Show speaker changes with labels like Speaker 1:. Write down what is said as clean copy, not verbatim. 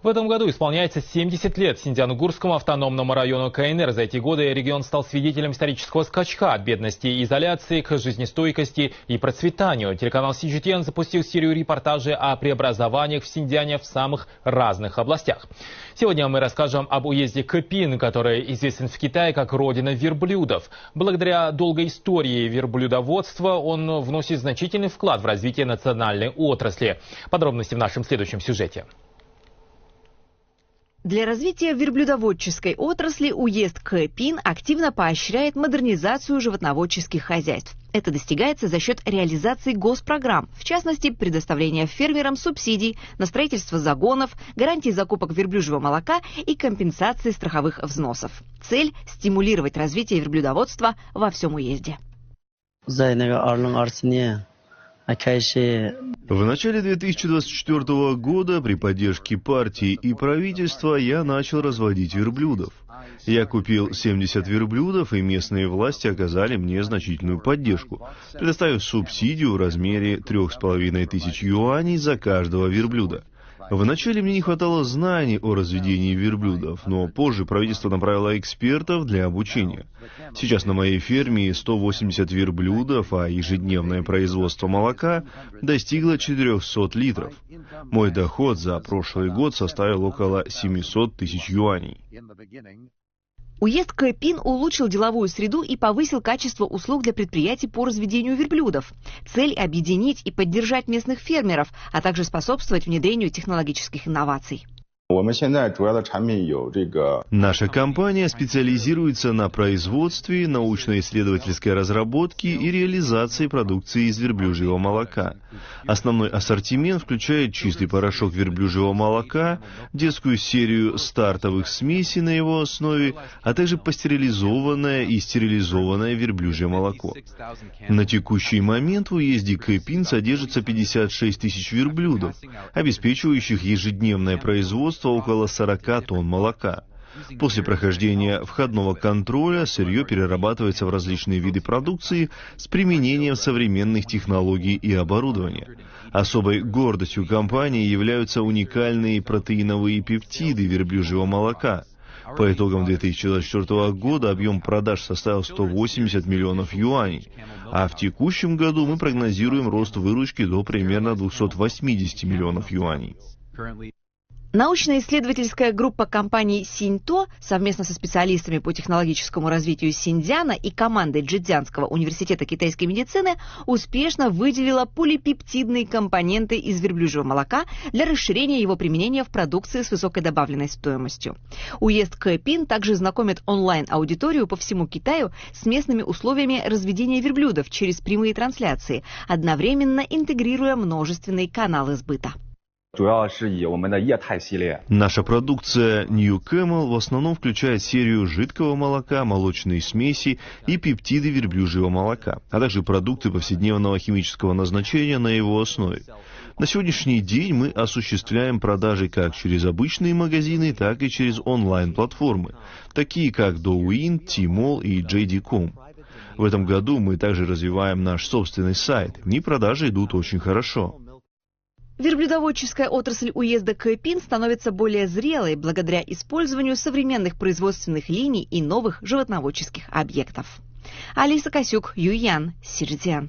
Speaker 1: В этом году исполняется 70 лет Синьцзян-Угурскому автономному району КНР. За эти годы регион стал свидетелем исторического скачка от бедности и изоляции к жизнестойкости и процветанию. Телеканал CGTN запустил серию репортажей о преобразованиях в Синьцзяне в самых разных областях. Сегодня мы расскажем об уезде Кэпин, который известен в Китае как родина верблюдов. Благодаря долгой истории верблюдоводства он вносит значительный вклад в развитие национальной отрасли. Подробности в нашем следующем сюжете.
Speaker 2: Для развития верблюдоводческой отрасли уезд Кэпин активно поощряет модернизацию животноводческих хозяйств. Это достигается за счет реализации госпрограмм, в частности, предоставления фермерам субсидий на строительство загонов, гарантии закупок верблюжьего молока и компенсации страховых взносов. Цель – стимулировать развитие верблюдоводства во всем уезде.
Speaker 3: В начале 2024 года при поддержке партии и правительства я начал разводить верблюдов. Я купил 70 верблюдов, и местные власти оказали мне значительную поддержку, предоставив субсидию в размере 3500 юаней за каждого верблюда. Вначале мне не хватало знаний о разведении верблюдов, но позже правительство направило экспертов для обучения. Сейчас на моей ферме 180 верблюдов, а ежедневное производство молока достигло 400 литров. Мой доход за прошлый год составил около 700 тысяч юаней.
Speaker 2: Уезд Кэпин улучшил деловую среду и повысил качество услуг для предприятий по разведению верблюдов. Цель – объединить и поддержать местных фермеров, а также способствовать внедрению технологических инноваций.
Speaker 3: Наша компания специализируется на производстве, научно-исследовательской разработке и реализации продукции из верблюжьего молока. Основной ассортимент включает чистый порошок верблюжьего молока, детскую серию стартовых смесей на его основе, а также пастеризованное и стерилизованное верблюжье молоко. На текущий момент в уезде Кэпин содержится 56 тысяч верблюдов, обеспечивающих ежедневное производство около 40 тонн молока. После прохождения входного контроля сырье перерабатывается в различные виды продукции с применением современных технологий и оборудования. Особой гордостью компании являются уникальные протеиновые пептиды верблюжьего молока. По итогам 2024 года объем продаж составил 180 миллионов юаней, а в текущем году мы прогнозируем рост выручки до примерно 280 миллионов юаней.
Speaker 2: Научно-исследовательская группа компании «Синьто» совместно со специалистами по технологическому развитию Синьцзяна и командой Джэцзянского университета китайской медицины успешно выделила полипептидные компоненты из верблюжьего молока для расширения его применения в продукции с высокой добавленной стоимостью. Уезд Кэпин также знакомит онлайн-аудиторию по всему Китаю с местными условиями разведения верблюдов через прямые трансляции, одновременно интегрируя множественные каналы сбыта.
Speaker 3: Наша продукция New Camel в основном включает серию жидкого молока, молочные смеси и пептиды верблюжьего молока, а также продукты повседневного химического назначения на его основе. На сегодняшний день мы осуществляем продажи как через обычные магазины, так и через онлайн-платформы, такие как Douyin, Tmall и JD.com. В этом году мы также развиваем наш собственный сайт, и продажи идут очень хорошо.
Speaker 2: Верблюдоводческая отрасль уезда Кэпин становится более зрелой благодаря использованию современных производственных линий и новых животноводческих объектов. Алиса Косюк, Юйян, CGTN.